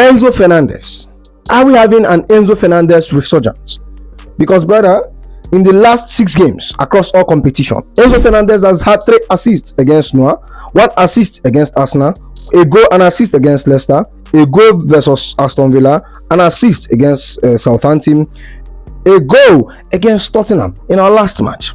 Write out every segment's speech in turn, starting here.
Enzo Fernandez. Are we having an Enzo Fernandez resurgence? Because, brother, in the last 6 games across all competition, Enzo Fernandez has had 3 assists against Noah, 1 assist against Arsenal, a goal and assist against Leicester, a goal versus Aston Villa, an assist against Southampton, a goal against Tottenham in our last match.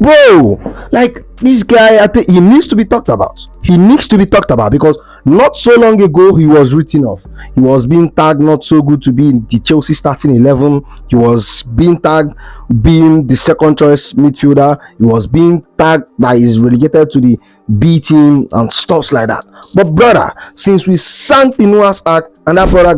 Bro, like, this guy, I think he needs to be talked about. He needs to be talked about because not so long ago he was written off. He was being tagged not so good to be in the Chelsea starting 11. He was being tagged being the second choice midfielder. He was being tagged that he's relegated to the B team and stuff like that. But brother, since we sank the Noah's Ark and that brother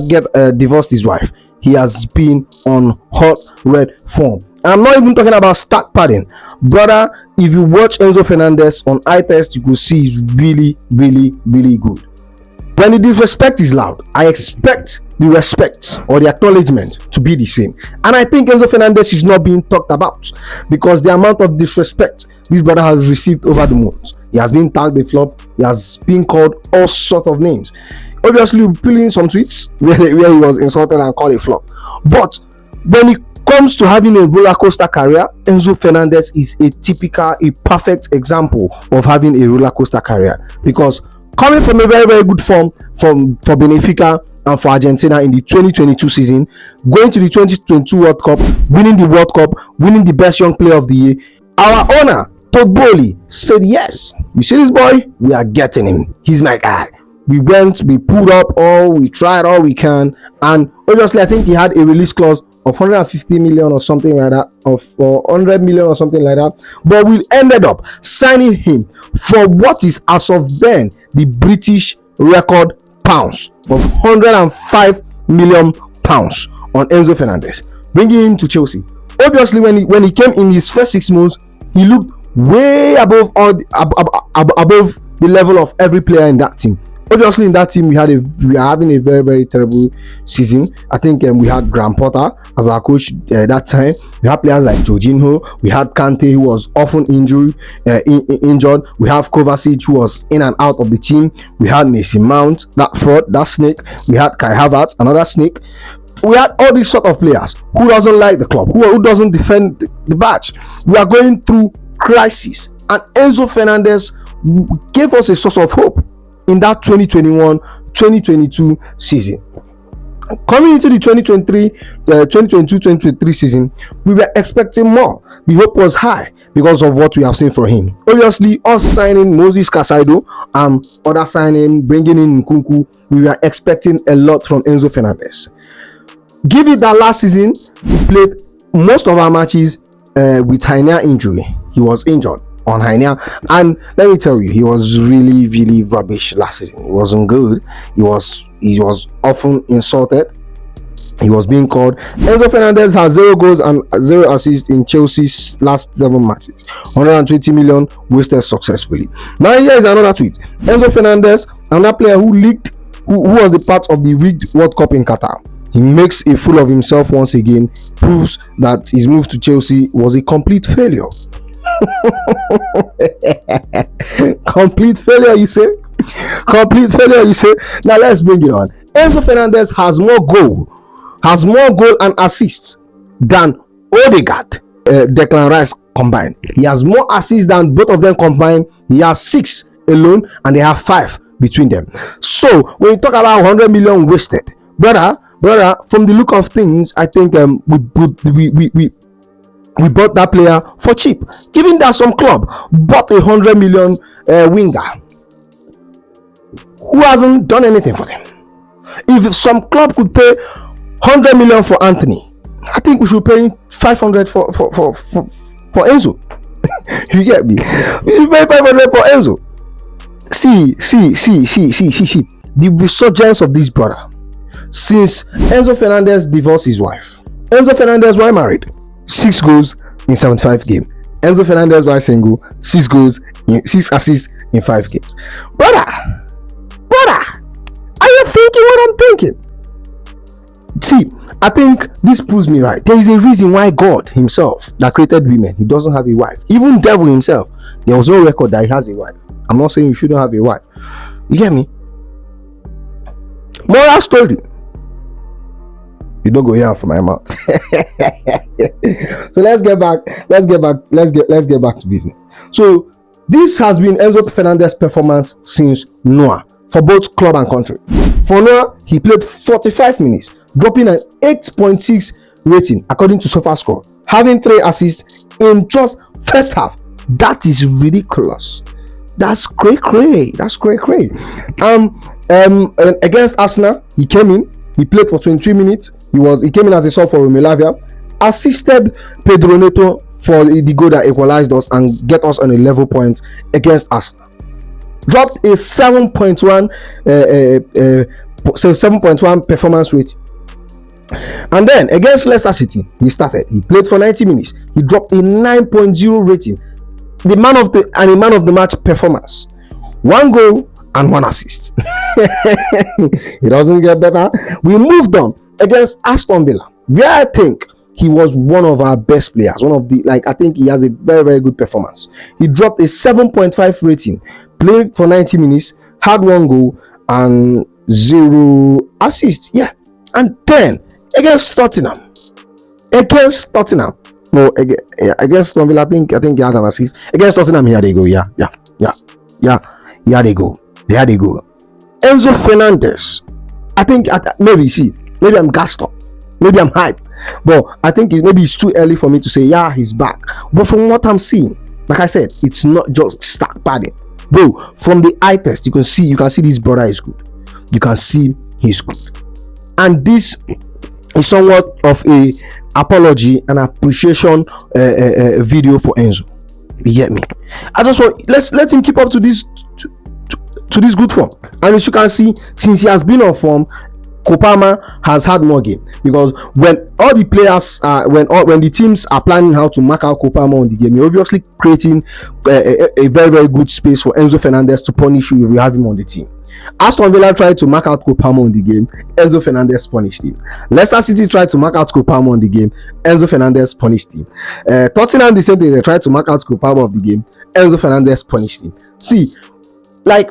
divorced his wife, he has been on hot red form. I'm not even talking about stat padding, brother. If you watch Enzo Fernandez on eye test, you could see he's really, really, really good. When the disrespect is loud, I expect the respect or the acknowledgement to be the same. And I think Enzo Fernandez is not being talked about because the amount of disrespect this brother has received over the months. He has been tagged a flop. He has been called all sorts of names. Obviously, we're pulling some tweets where he was insulted and called a flop. But when it comes to having a roller coaster career, Enzo Fernandez is a perfect example of having a roller coaster career, because coming from a very, very good form for Benfica and for Argentina in the 2022 season, going to the 2022 World Cup, winning the World Cup, winning the best young player of the year, our owner Togboli said, yes, you see this boy, we are getting him, he's my guy. We pulled up we tried all we can, and obviously I think he had a release clause of 150 million or something like that, or 100 million or something like that, but we ended up signing him for what is as of then the British record pounds of 105 million pounds on Enzo Fernandez, bringing him to Chelsea. Obviously, when he came in his first 6 months, he looked way above above the level of every player in that team. Obviously, in that team, we are having a very, very terrible season. I think we had Graham Potter as our coach that time. We had players like Jorginho. We had Kante, who was often injured. We have Kovacic, who was in and out of the team. We had Mason Mount, that fraud, that snake. We had Kai Havertz, another snake. We had all these sort of players who doesn't like the club, who doesn't defend the badge. We are going through crisis, and Enzo Fernandez gave us a source of hope in that 2021-2022 season. Coming into the 2022-2023 season, we were expecting more. The hope was high because of what we have seen from him. Obviously, us signing Moses Caicedo and other signing, bringing in Nkunku, we were expecting a lot from Enzo Fernandez. Give it that last season, he played most of our matches with hernia injury. He was injured on hernia, and let me tell you, he was really, really rubbish last season. He wasn't good. He was often insulted. He was being called. Enzo Fernandez has 0 goals and 0 assists in Chelsea's last 7 matches. 120 million wasted successfully. Now here is another tweet. Enzo Fernandez, another player who was the part of the rigged World Cup in Qatar. He makes a fool of himself once again, proves that his move to Chelsea was a complete failure. Complete failure, you say? Complete failure, you say? Now let's bring it on. Enzo Fernandez has more goal and assists than Odegaard, Declan Rice combined. He has more assists than both of them combined. He has 6 alone, and they have 5 between them. So when you talk about 100 million wasted, brother, from the look of things, I think we bought that player for cheap. Given that some club bought 100 million winger who hasn't done anything for them. If some club could pay 100 million for Anthony, I think we should pay 500 for Enzo. You get me? We should pay 500 for Enzo. See the resurgence of this brother. Since Enzo Fernandez divorced his wife, Enzo Fernandez was married, 6 goals in 75 games. Enzo Fernandez was single, 6 goals in 6 assists in 5 games. Brother, are you thinking what I'm thinking? See, I think this proves me right. There is a reason why God himself that created women, he doesn't have a wife. Even devil himself, there was no record that he has a wife. I'm not saying you shouldn't have a wife. You get me? Moral story. You don't go here for my mouth. So let's get back to business. So this has been Enzo Fernandez's performance since Noah for both club and country. For Noah, he played 45 minutes, dropping an 8.6 rating according to SofaScore, having 3 assists in just first half. That is ridiculous. That's cray. Against Arsenal, he came in. He played for 23 minutes. He came in as a sub for Romelu, assisted Pedro Neto for the goal that equalized us and get us on a level point against Arsenal. Dropped a 7.1 performance rate. And then against Leicester City, he played for 90 minutes. He dropped a 9.0 rating. The man of the match performance. 1 goal and 1 assist. It doesn't get better. We moved on against Aston Villa, where I think he was one of our best players. I think he has a very, very good performance. He dropped a 7.5 rating, played for 90 minutes, had 1 goal and 0 assists. Yeah. And then against Tottenham. Against Aston Villa, I think he had an assist. Against Tottenham, here they go. Yeah. Here they go. Enzo Fernandez. Maybe I'm gassed up. Maybe I'm hyped. But I think maybe it's too early for me to say, yeah, he's back. But from what I'm seeing, like I said, it's not just stack padding. Bro, from the eye test, you can see this brother is good. You can see he's good. And this is somewhat of a apology and appreciation video for Enzo. You get me? I just want, let's let him keep up to this good form. And as you can see, since he has been on form, Kopama has had more game, because when all the players when the teams are planning how to mark out Kopama on the game, you're obviously creating a very, very good space for Enzo Fernandez to punish you if you have him on the team. Aston Villa tried to mark out Kopama on the game, Enzo Fernandez punished him. Leicester City tried to mark out Kopama on the game, Enzo Fernandez punished him. Tottenham, the same thing, they tried to mark out Kopama of the game, Enzo Fernandez punished him. See, like,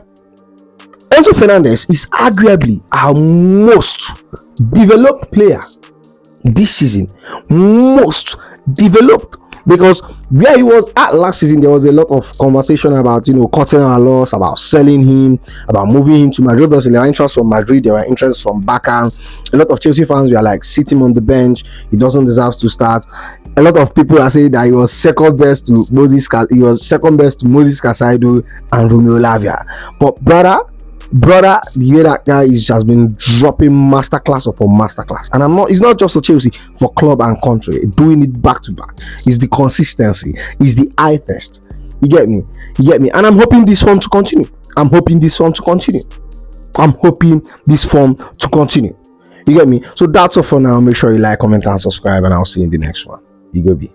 Enzo Fernandez is arguably our most developed player this season. Most developed, because where he was at last season, there was a lot of conversation about, cutting our loss, about selling him, about moving him to Madrid. Obviously, there were interests from Madrid, there were interests from Barca. A lot of Chelsea fans were like, sit him on the bench, he doesn't deserve to start. A lot of people are saying that he was second best to Moses Caicedo and Romelu Lavia. But brother, the way that guy has been dropping masterclass upon masterclass, and it's not just for Chelsea, for club and country, doing it back to back. It's the consistency, it's the eye test. You get me? And I'm hoping this form to continue. You get me? So that's all for now. Make sure you like, comment, and subscribe, and I'll see you in the next one. You go be.